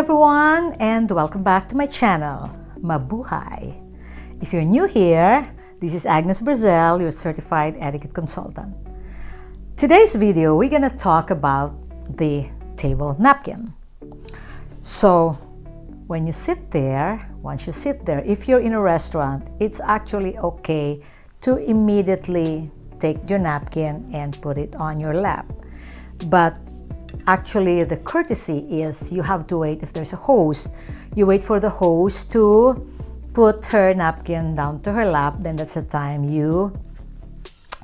everyone, and welcome back to my channel, Mabuhay. If you're new here, this is Agnes Brazell, your certified etiquette consultant. Today's video, we're gonna talk about the table napkin. So when you sit there, once you sit there, if you're in a restaurant, it's actually okay to immediately take your napkin and put it on your lap. But actually, the courtesy is you have to wait. If there's a host, you wait for the host to put her napkin down to her lap. Then that's the time you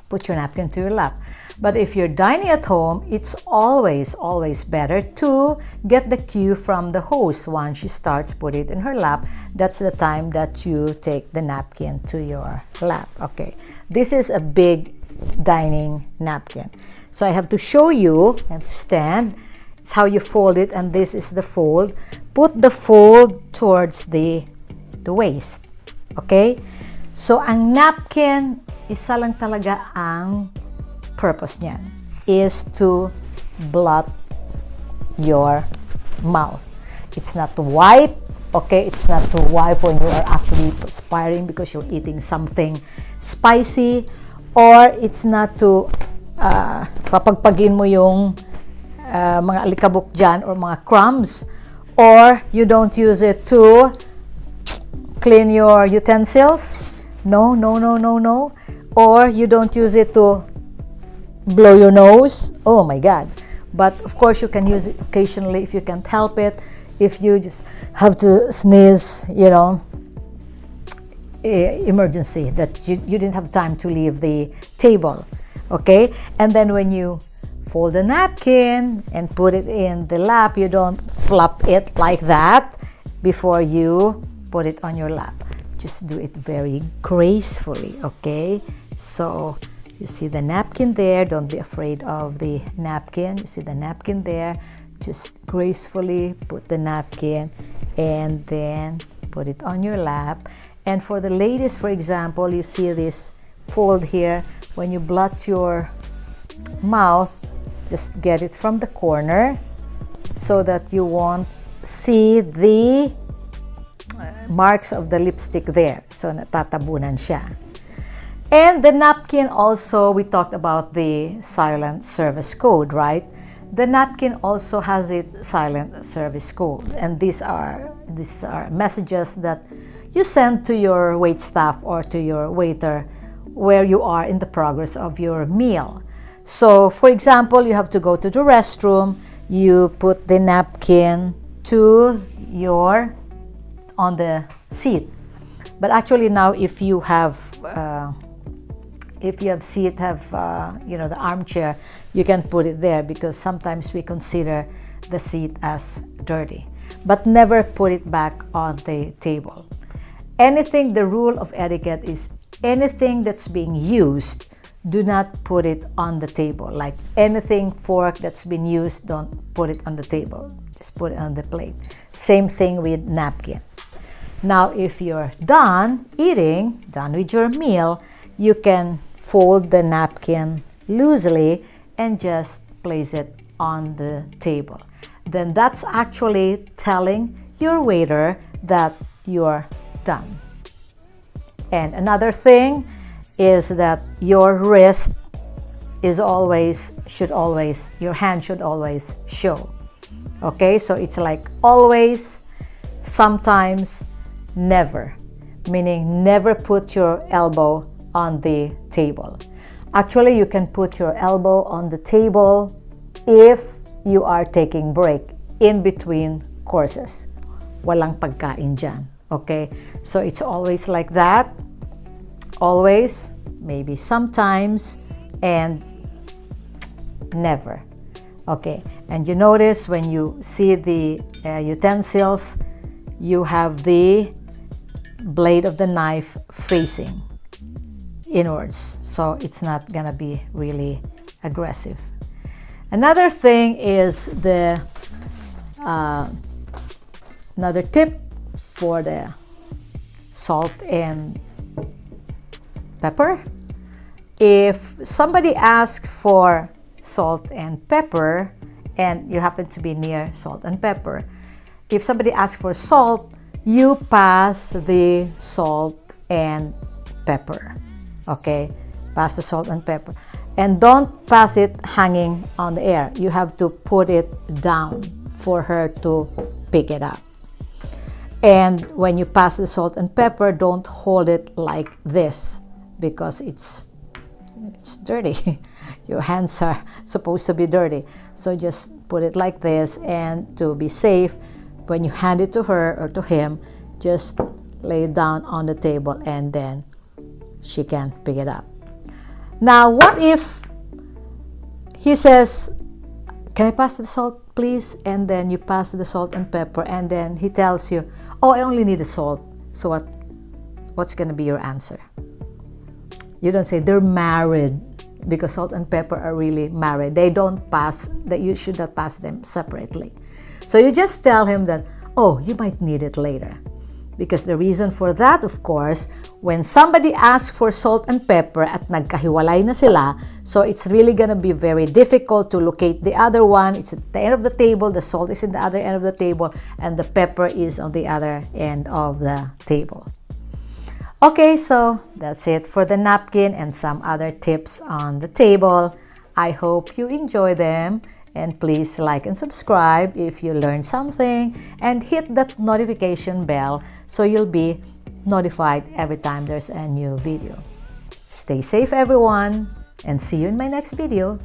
put your napkin to your lap. But if you're dining at home, it's always better to get the cue from the host. Once she starts, put it in her lap. That's the time that you take the napkin to your lap. Okay, this is a big dining napkin. So I have to show you, I have to stand. It's how you fold it, and this is the fold. Put the fold towards the waist. Okay? So ang napkin, isa lang talaga ang purpose niyan, is to blot your mouth. It's not to wipe, okay? It's not to wipe when you are actually perspiring because you're eating something spicy, or it's not to papagpagin mo yung mga alikabok dyan or mga crumbs, or you don't use it to clean your utensils. No. Or you don't use it to blow your nose. Oh my God. But of course you can use it occasionally if you can't help it. If you just have to sneeze, you know, emergency that you didn't have time to leave the table. Okay, and then when you fold the napkin and put it in the lap, you don't flop it like that before you put it on your lap. Just do it very gracefully, okay? So you see the napkin there. Don't be afraid of the napkin. You see the napkin there. Just gracefully put the napkin and then put it on your lap. And for the ladies, for example, you see this fold here. When you blot your mouth, just get it from the corner so that you won't see the marks of the lipstick there. So natatabunan siya. And the napkin also, we talked about the silent service code, right? The napkin also has a silent service code, and these are messages that you send to your wait staff or to your waiter where you are in the progress of your meal. So for example, you have to go to the restroom, you put the napkin on the seat. But actually now if you have the armchair, you can put it there, because sometimes we consider the seat as dirty. But never put it back on the table. The rule of etiquette is anything that's being used, do not put it on the table. Like anything, fork that's been used, don't put it on the table. Just put it on the plate. Same thing with napkin. Now, if you're done eating, done with your meal, you can fold the napkin loosely and just place it on the table. Then that's actually telling your waiter that you're done. And another thing is that your wrist your hand should always show. Okay, so it's like always, sometimes, never. Meaning never put your elbow on the table. Actually, you can put your elbow on the table if you are taking break in between courses. Walang pagkain dyan. Okay, so it's always like that. Always, maybe sometimes, and never. Okay, and you notice when you see the utensils, you have the blade of the knife facing inwards, so it's not gonna be really aggressive. Another thing is another tip for the salt and pepper. If somebody asks for salt and pepper and you happen to be near salt and pepper, if somebody asks for salt, you pass the salt and pepper. Okay? Pass the salt and pepper. And don't pass it hanging on the air. You have to put it down for her to pick it up. And when you pass the salt and pepper, don't hold it like this because it's dirty. Your hands are supposed to be dirty. So just put it like this, and to be safe, when you hand it to her or to him, just lay it down on the table and then she can pick it up. Now, what if he says, "Can I pass the salt, please?" And then you pass the salt and pepper, and then he tells you, "Oh, I only need the salt." So what's going to be your answer? You don't say they're married, because salt and pepper are really married. They don't pass, that you should not pass them separately. So you just tell him that, "Oh, you might need it later." Because the reason for that, of course, when somebody asks for salt and pepper at nagkahiwalay na sila, so it's really gonna be very difficult to locate the other one. It's at the end of the table, the salt is in the other end of the table, and the pepper is on the other end of the table. Okay, so that's it for the napkin and some other tips on the table. I hope you enjoy them. And please like and subscribe if you learned something, and hit that notification bell so you'll be notified every time there's a new video. Stay safe, everyone, and see you in my next video.